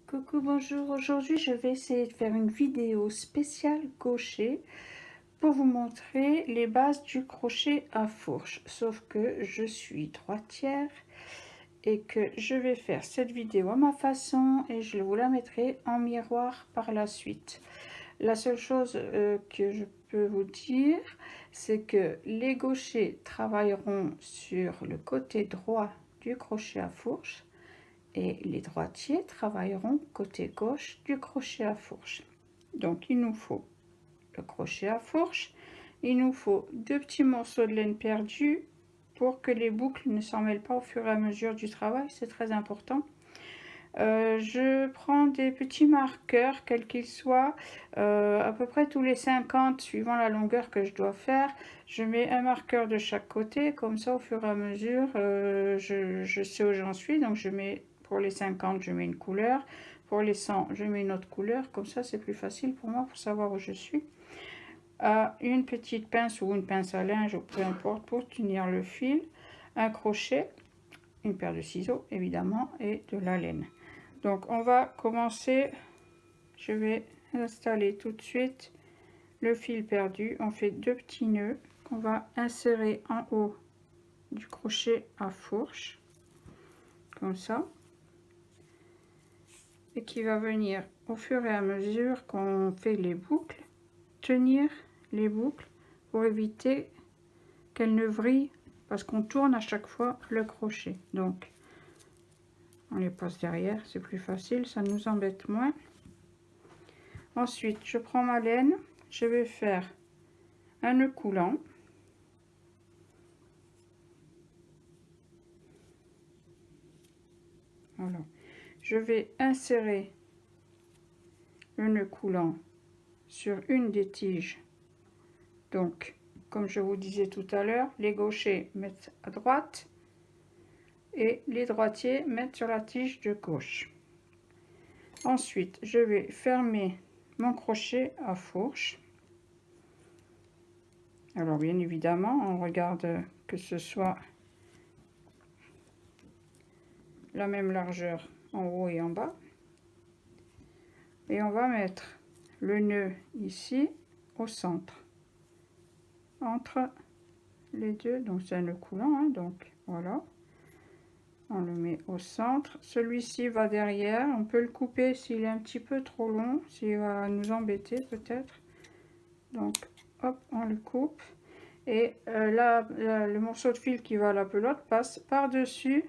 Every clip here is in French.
Coucou, bonjour. Aujourd'hui, je vais essayer de faire une vidéo spéciale crochet pour vous montrer les bases du crochet à fourche. Sauf que je suis droitière et que je vais faire cette vidéo à ma façon et je vous la mettrai en miroir par la suite. La seule chose que je peux vous dire, c'est que les gauchers travailleront sur le côté droit du crochet à fourche et les droitiers travailleront côté gauche du crochet à fourche. Donc il nous faut le crochet à fourche, il nous faut 2 petits morceaux de laine perdue pour que les boucles ne s'en mêlent pas au fur et à mesure du travail, c'est très important. Je prends des petits marqueurs, quels qu'ils soient, à peu près tous les 50, suivant la longueur que je dois faire. Je mets un marqueur de chaque côté, comme ça au fur et à mesure, je sais où j'en suis. Donc je mets, pour les 50, je mets une couleur, pour les 100, je mets une autre couleur, comme ça c'est plus facile pour moi pour savoir où je suis. Une petite pince ou une pince à linge, ou peu importe, pour tenir le fil, un crochet, une paire de ciseaux évidemment, et de la laine. Donc on va commencer, je vais installer tout de suite le fil perdu. On fait 2 petits nœuds qu'on va insérer en haut du crochet à fourche, comme ça, et qui va venir au fur et à mesure qu'on fait les boucles, tenir les boucles pour éviter qu'elles ne vrillent, parce qu'on tourne à chaque fois le crochet. Donc on les passe derrière, c'est plus facile, ça nous embête moins. Ensuite, je prends ma laine, je vais faire un nœud coulant. Voilà. Je vais insérer le nœud coulant sur une des tiges. Donc, comme je vous disais tout à l'heure, les gauchers mettent à droite et les droitiers mettent sur la tige de gauche. Ensuite, je vais fermer mon crochet à fourche. Alors, bien évidemment, on regarde que ce soit la même largeur en haut et en bas. Et on va mettre le nœud ici au centre, entre les deux. Donc c'est un nœud coulant, hein, donc voilà, on le met au centre. Celui-ci va derrière, on peut le couper s'il est un petit peu trop long, s'il va nous embêter peut-être. Donc hop, on le coupe, et là le morceau de fil qui va à la pelote passe par dessus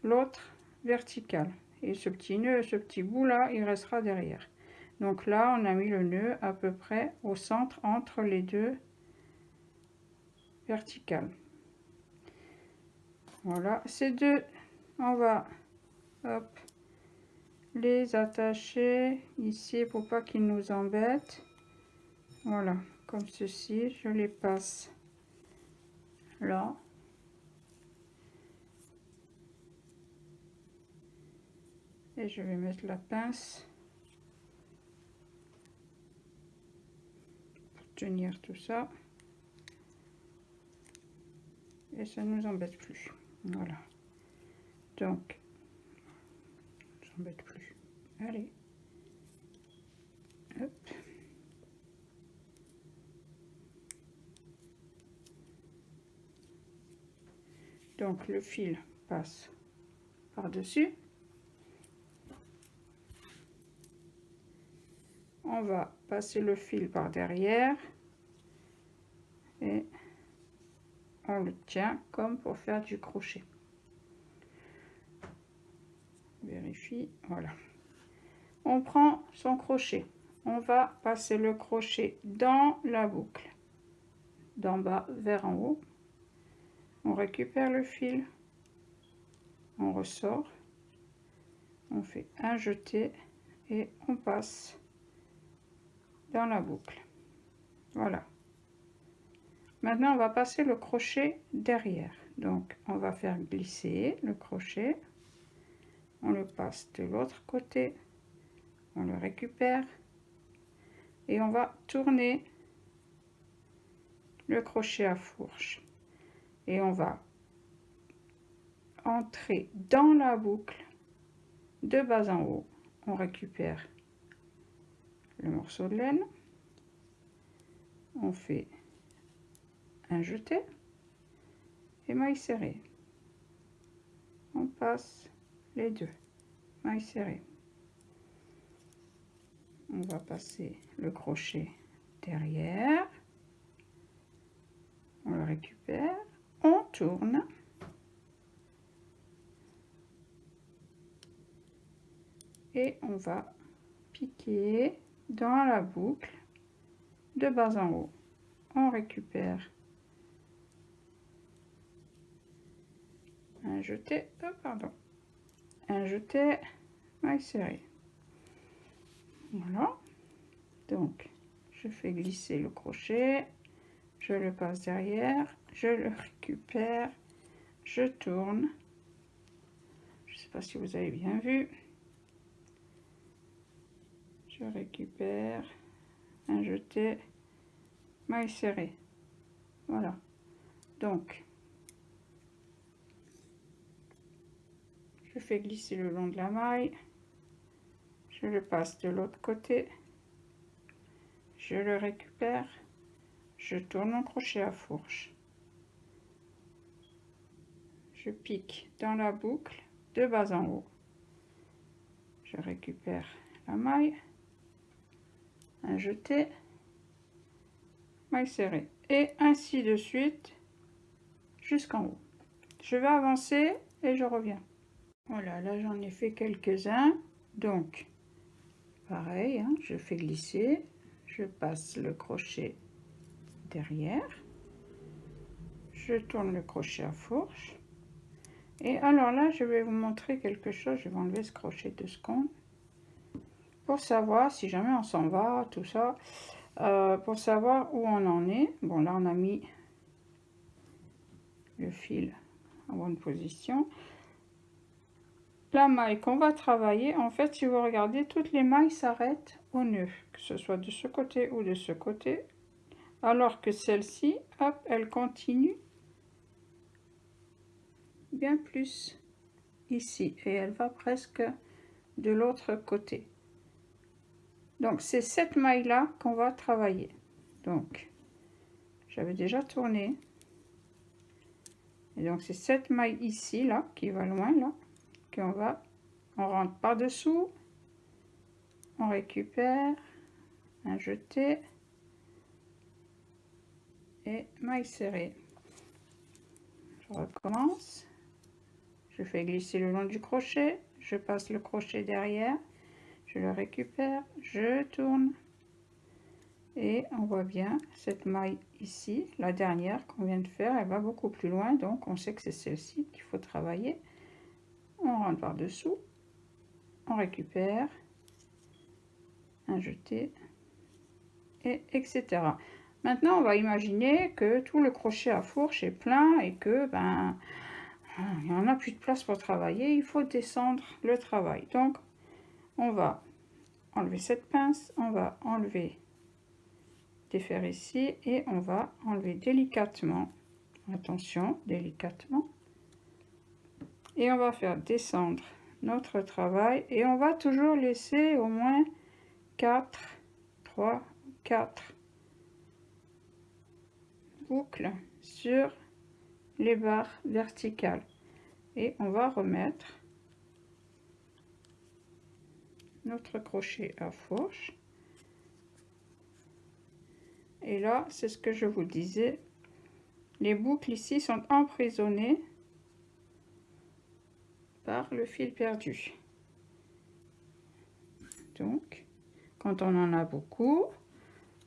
l'autre vertical, et ce petit nœud, ce petit bout là, il restera derrière. Donc là on a mis le nœud à peu près au centre entre les deux verticales. Voilà, ces deux, on va hop, les attacher ici pour pas qu'ils nous embêtent. Voilà, comme ceci, je les passe là. Et je vais mettre la pince pour tenir tout ça. Et ça ne nous embête plus. Voilà. Donc, ça ne embête plus. Allez. Hop. Donc, le fil passe par-dessus. On va passer le fil par derrière. Et on le tient comme pour faire du crochet. Vérifie, voilà. On prend son crochet, on va passer le crochet dans la boucle, d'en bas vers en haut. On récupère le fil, on ressort, on fait un jeté et on passe dans la boucle. Voilà. Maintenant on va passer le crochet derrière. Donc on va faire glisser le crochet, on le passe de l'autre côté, on le récupère et on va tourner le crochet à fourche et on va entrer dans la boucle de bas en haut, on récupère le morceau de laine, on fait un jeté et maille serrée. On passe les deux, maille serrée. On va passer le crochet derrière, on le récupère, on tourne et on va piquer dans la boucle de bas en haut. On récupère un jeté, un jeté, maille serrée. Voilà, donc je fais glisser le crochet, je le passe derrière, je le récupère, je tourne. Je ne sais pas si vous avez bien vu. Je récupère un jeté, maille serrée. Voilà, donc je fais glisser le long de la maille, je le passe de l'autre côté, je le récupère, je tourne mon crochet à fourche, je pique dans la boucle de bas en haut, je récupère la maille, un jeté, maille serrée, et ainsi de suite jusqu'en haut. Je vais avancer et je reviens. Voilà, là j'en ai fait quelques-uns, donc pareil, hein, je fais glisser, je passe le crochet derrière, je tourne le crochet à fourche, et alors là je vais vous montrer quelque chose. Je vais enlever ce crochet 2 secondes pour savoir si jamais on s'en va, tout ça, pour savoir où on en est. Bon, là on a mis le fil en bonne position. La maille qu'on va travailler, en fait, si vous regardez, toutes les mailles s'arrêtent au nœud, que ce soit de ce côté ou de ce côté, alors que celle-ci, hop, elle continue bien plus ici et elle va presque de l'autre côté. Donc c'est cette maille là qu'on va travailler. Donc j'avais déjà tourné, et donc c'est cette maille ici là qui va loin là, on rentre par dessous, on récupère un jeté et maille serrée. Je recommence, je fais glisser le long du crochet, je passe le crochet derrière, je le récupère, je tourne et on voit bien cette maille ici, la dernière qu'on vient de faire, elle va beaucoup plus loin, donc on sait que c'est celle-ci qu'il faut travailler. On rentre par dessous, on récupère un jeté, et etc. Maintenant on va imaginer que tout le crochet à fourche est plein et que il n'y en a plus de place pour travailler, il faut descendre le travail. Donc on va enlever cette pince, on va enlever, défaire ici, et on va enlever délicatement, attention, délicatement, et on va faire descendre notre travail et on va toujours laisser au moins 3 4 boucles sur les barres verticales, et on va remettre notre crochet à fourche. Et là, c'est ce que je vous disais, les boucles ici sont emprisonnées par le fil perdu. Donc quand on en a beaucoup,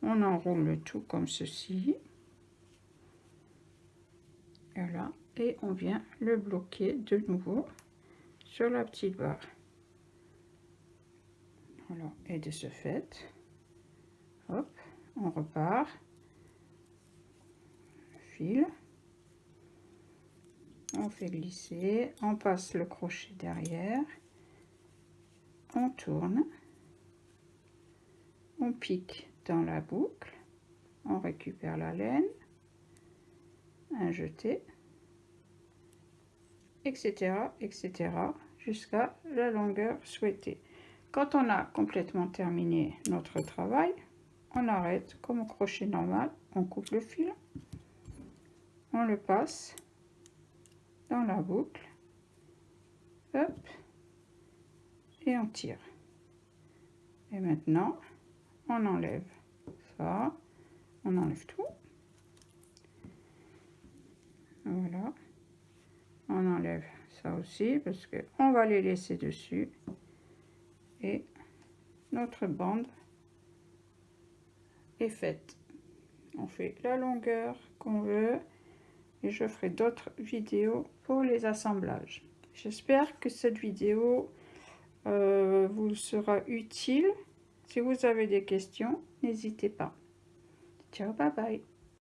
on enroule le tout comme ceci, voilà, et on vient le bloquer de nouveau sur la petite barre. Voilà, et de ce fait, hop, on repart, fil, on fait glisser, on passe le crochet derrière, on tourne, on pique dans la boucle, on récupère la laine, un jeté, etc., etc., jusqu'à la longueur souhaitée. Quand on a complètement terminé notre travail, on arrête comme au crochet normal, on coupe le fil, on le passe dans la boucle, hop, et on tire. Et maintenant, on enlève ça, on enlève tout. Voilà, on enlève ça aussi parce que on va les laisser dessus. Et notre bande est faite. On fait la longueur qu'on veut et je ferai d'autres vidéos pour les assemblages. J'espère que cette vidéo vous sera utile. Si vous avez des questions, n'hésitez pas. Ciao, bye bye.